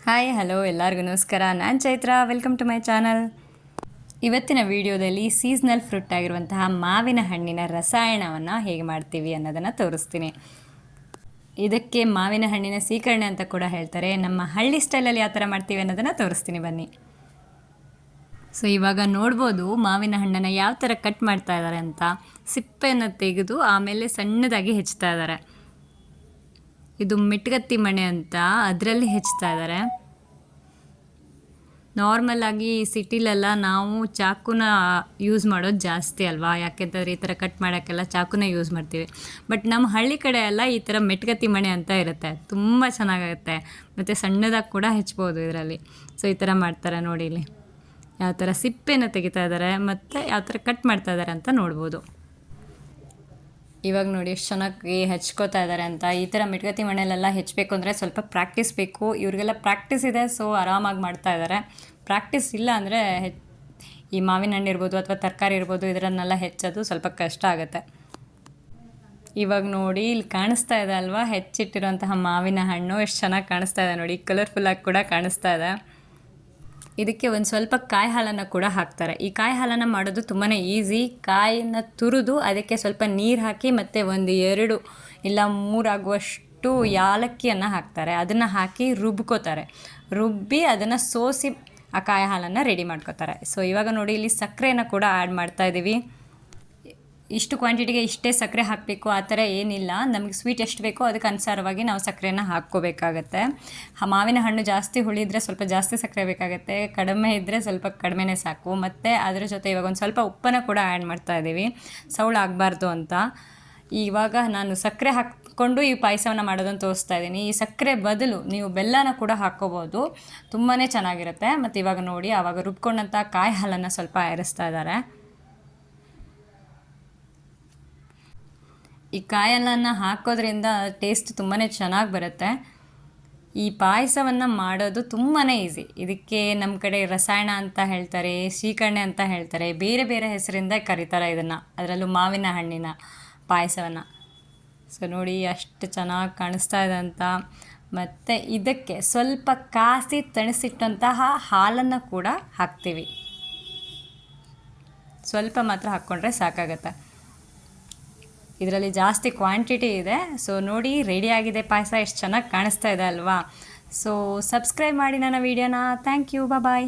Hi hello ಎಲ್ಲರಿಗೂ ನಮಸ್ಕಾರ. ನಾನು Chaitra. Welcome to my channel. ಇವತ್ತಿನ ವಿಡಿಯೋದಲ್ಲಿ ಸೀಸ್ನಲ್ ಫ್ರೂಟ್ ಆಗಿರುವಂತಹ ಮಾವಿನ ಹಣ್ಣಿನ ರಸಾಯನವನ್ನು ಹೇಗೆ ಮಾಡ್ತೀವಿ ಅನ್ನೋದನ್ನು ತೋರಿಸ್ತೀನಿ. ಇದಕ್ಕೆ ಮಾವಿನ ಹಣ್ಣಿನ ಸೀಕರಣೆ ಅಂತ ಕೂಡ ಹೇಳ್ತಾರೆ. ನಮ್ಮ ಹಳ್ಳಿ ಸ್ಟೈಲಲ್ಲಿ ಯಾವ ಥರ ಮಾಡ್ತೀವಿ ಅನ್ನೋದನ್ನು ತೋರಿಸ್ತೀನಿ ಬನ್ನಿ. ಸೊ ಇವಾಗ ನೋಡ್ಬೋದು ಮಾವಿನ ಹಣ್ಣನ್ನು ಯಾವ ಥರ ಕಟ್ ಮಾಡ್ತಾ ಇದ್ದಾರೆ ಅಂತ. ಸಿಪ್ಪೆಯನ್ನು ತೆಗೆದು ಆಮೇಲೆ ಸಣ್ಣದಾಗಿ ಹೆಚ್ಚುತ್ತಾ ಇದ್ದಾರೆ. ಇದು ಮಿಟ್ಗತ್ತಿ ಮಣೆ ಅಂತ ಅದರಲ್ಲಿ ಹೆಚ್ಚುತ್ತಾ ಇದ್ದಾರೆ. ನಾರ್ಮಲಾಗಿ ಸಿಟಿಲೆಲ್ಲ ನಾವು ಚಾಕುನ ಯೂಸ್ ಮಾಡೋದು ಜಾಸ್ತಿ ಅಲ್ವಾ, ಯಾಕೆಂತಂದರೆ ಈ ಥರ ಕಟ್ ಮಾಡೋಕ್ಕೆಲ್ಲ ಚಾಕುನ ಯೂಸ್ ಮಾಡ್ತೀವಿ. ಬಟ್ ನಮ್ಮ ಹಳ್ಳಿ ಕಡೆ ಎಲ್ಲ ಈ ಥರ ಮೆಟ್ಗತ್ತಿ ಮಣೆ ಅಂತ ಇರುತ್ತೆ, ತುಂಬ ಚೆನ್ನಾಗಾಗುತ್ತೆ. ಮತ್ತು ಸಣ್ಣದಾಗಿ ಕೂಡ ಹೆಚ್ಚಬೋದು ಇದರಲ್ಲಿ. ಸೊ ಈ ಥರ ಮಾಡ್ತಾರೆ ನೋಡಿ, ಇಲ್ಲಿ ಯಾವ ಥರ ಸಿಪ್ಪೆನ ತೆಗಿತಾ ಇದ್ದಾರೆ ಮತ್ತು ಯಾವ ಥರ ಕಟ್ ಮಾಡ್ತಾ ಇದ್ದಾರೆ ಅಂತ ನೋಡ್ಬೋದು. ಇವಾಗ ನೋಡಿ ಎಷ್ಟು ಚೆನ್ನಾಗಿ ಹೆಚ್ಕೋತಾ ಇದ್ದಾರೆ ಅಂತ. ಈ ಥರ ಮಿಟ್ಗತ್ತಿ ಮಣ್ಣೆಲೆಲ್ಲ ಹೆಚ್ಚಬೇಕು ಅಂದರೆ ಸ್ವಲ್ಪ ಪ್ರಾಕ್ಟೀಸ್ ಬೇಕು. ಇವ್ರಿಗೆಲ್ಲ ಪ್ರಾಕ್ಟೀಸ್ ಇದೆ, ಸೊ ಆರಾಮಾಗಿ ಮಾಡ್ತಾ ಇದ್ದಾರೆ. ಪ್ರಾಕ್ಟೀಸ್ ಇಲ್ಲ ಅಂದರೆ ಈ ಮಾವಿನ ಹಣ್ಣು ಇರ್ಬೋದು ಅಥವಾ ತರಕಾರಿ ಇರ್ಬೋದು, ಇದರನ್ನೆಲ್ಲ ಹೆಚ್ಚೋದು ಸ್ವಲ್ಪ ಕಷ್ಟ ಆಗುತ್ತೆ. ಇವಾಗ ನೋಡಿ ಇಲ್ಲಿ ಕಾಣಿಸ್ತಾ ಇದೆ ಅಲ್ವಾ, ಹೆಚ್ಚಿಟ್ಟಿರುವಂತಹ ಮಾವಿನ ಹಣ್ಣು ಎಷ್ಟು ಚೆನ್ನಾಗಿ ಕಾಣಿಸ್ತಾ ಇದೆ ನೋಡಿ, ಕಲರ್ಫುಲ್ಲಾಗಿ ಕೂಡ ಕಾಣಿಸ್ತಾ ಇದೆ. ಇದಕ್ಕೆ ಒಂದು ಸ್ವಲ್ಪ ಕಾಯಿ ಹಾಲನ್ನು ಕೂಡ ಹಾಕ್ತಾರೆ. ಈ ಕಾಯಿ ಹಾಲನ್ನು ಮಾಡೋದು ತುಂಬಾ ಈಸಿ. ಕಾಯಿನ ತುರಿದು ಅದಕ್ಕೆ ಸ್ವಲ್ಪ ನೀರು ಹಾಕಿ ಮತ್ತು ಒಂದು 2 ಇಲ್ಲ 3 ಆಗುವಷ್ಟು ಯಾಲಕ್ಕಿಯನ್ನು ಹಾಕ್ತಾರೆ. ಅದನ್ನು ಹಾಕಿ ರುಬ್ಕೋತಾರೆ. ರುಬ್ಬಿ ಅದನ್ನು ಸೋಸಿ ಆ ಕಾಯಿ ಹಾಲನ್ನು ರೆಡಿ ಮಾಡ್ಕೋತಾರೆ. ಸೊ ಇವಾಗ ನೋಡಿ ಇಲ್ಲಿ ಸಕ್ಕರೆಯನ್ನು ಕೂಡ ಆ್ಯಡ್ ಮಾಡ್ತಾಯಿದ್ದೀವಿ. ಇಷ್ಟು ಕ್ವಾಂಟಿಟಿಗೆ ಇಷ್ಟೇ ಸಕ್ಕರೆ ಹಾಕಬೇಕು ಆ ಥರ ಏನಿಲ್ಲ. ನಮಗೆ ಸ್ವೀಟ್ ಎಷ್ಟು ಬೇಕೋ ಅದಕ್ಕೆ ಅನುಸಾರವಾಗಿ ನಾವು ಸಕ್ಕರೆಯನ್ನು ಹಾಕ್ಕೋಬೇಕಾಗತ್ತೆ. ಮಾವಿನ ಹಣ್ಣು ಜಾಸ್ತಿ ಹುಳಿ ಇದ್ದರೆ ಸ್ವಲ್ಪ ಜಾಸ್ತಿ ಸಕ್ಕರೆ ಬೇಕಾಗುತ್ತೆ, ಕಡಿಮೆ ಇದ್ದರೆ ಸ್ವಲ್ಪ ಕಡಿಮೆನೇ ಸಾಕು. ಮತ್ತು ಅದ್ರ ಜೊತೆ ಇವಾಗ ಒಂದು ಸ್ವಲ್ಪ ಉಪ್ಪನ್ನು ಕೂಡ ಆ್ಯಡ್ ಮಾಡ್ತಾಯಿದ್ದೀವಿ, ಸೌಳಾಗಬಾರ್ದು ಅಂತ. ಇವಾಗ ನಾನು ಸಕ್ಕರೆ ಹಾಕ್ಕೊಂಡು ಈ ಪಾಯಸವನ್ನು ಮಾಡೋದನ್ನು ತೋರಿಸ್ತಾ ಇದ್ದೀನಿ. ಈ ಸಕ್ಕರೆ ಬದಲು ನೀವು ಬೆಲ್ಲನ ಕೂಡ ಹಾಕ್ಕೋಬೋದು, ತುಂಬಾ ಚೆನ್ನಾಗಿರುತ್ತೆ. ಮತ್ತು ಇವಾಗ ನೋಡಿ ಆವಾಗ ರುಬ್ಕೊಂಡಂಥ ಕಾಯಿ ಹಾಲನ್ನು ಸ್ವಲ್ಪ ಏರಿಸ್ತಾ ಇದ್ದಾರೆ. ಈ ಕಾಯಿ ಹಾಲನ್ನು ಹಾಕೋದ್ರಿಂದ ಟೇಸ್ಟ್ ತುಂಬಾ ಚೆನ್ನಾಗಿ ಬರುತ್ತೆ. ಈ ಪಾಯಸವನ್ನು ಮಾಡೋದು ತುಂಬಾ ಈಸಿ. ಇದಕ್ಕೆ ನಮ್ಮ ಕಡೆ ರಸಾಯನ ಅಂತ ಹೇಳ್ತಾರೆ, ಸೀಕರಣೆ ಅಂತ ಹೇಳ್ತಾರೆ, ಬೇರೆ ಬೇರೆ ಹೆಸರಿಂದ ಕರೀತಾರೆ ಇದನ್ನು, ಅದರಲ್ಲೂ ಮಾವಿನ ಹಣ್ಣಿನ ಪಾಯಸವನ್ನು. ಸೊ ನೋಡಿ ಎಷ್ಟು ಚೆನ್ನಾಗಿ ಕಾಣಿಸ್ತಾ ಇದೆ ಅಂತ. ಮತ್ತು ಇದಕ್ಕೆ ಸ್ವಲ್ಪ ಕಾಸಿ ತಣಿಸಿಟ್ಟಂತಹ ಹಾಲನ್ನು ಕೂಡ ಹಾಕ್ತೀವಿ. ಸ್ವಲ್ಪ ಮಾತ್ರ ಹಾಕ್ಕೊಂಡ್ರೆ ಸಾಕಾಗತ್ತೆ. ಇದರಲ್ಲಿ ಜಾಸ್ತಿ ಕ್ವಾಂಟಿಟಿ ಇದೆ. ಸೊ ನೋಡಿ ರೆಡಿಯಾಗಿದೆ ಪಾಯಸ, ಎಷ್ಟು ಚೆನ್ನಾಗಿ ಕಾಣಿಸ್ತಾ ಇದೆ ಅಲ್ವಾ. ಸೊ ಸಬ್ಸ್ಕ್ರೈಬ್ ಮಾಡಿ ನನ್ನ ವೀಡಿಯೋನ. Thank you, bye.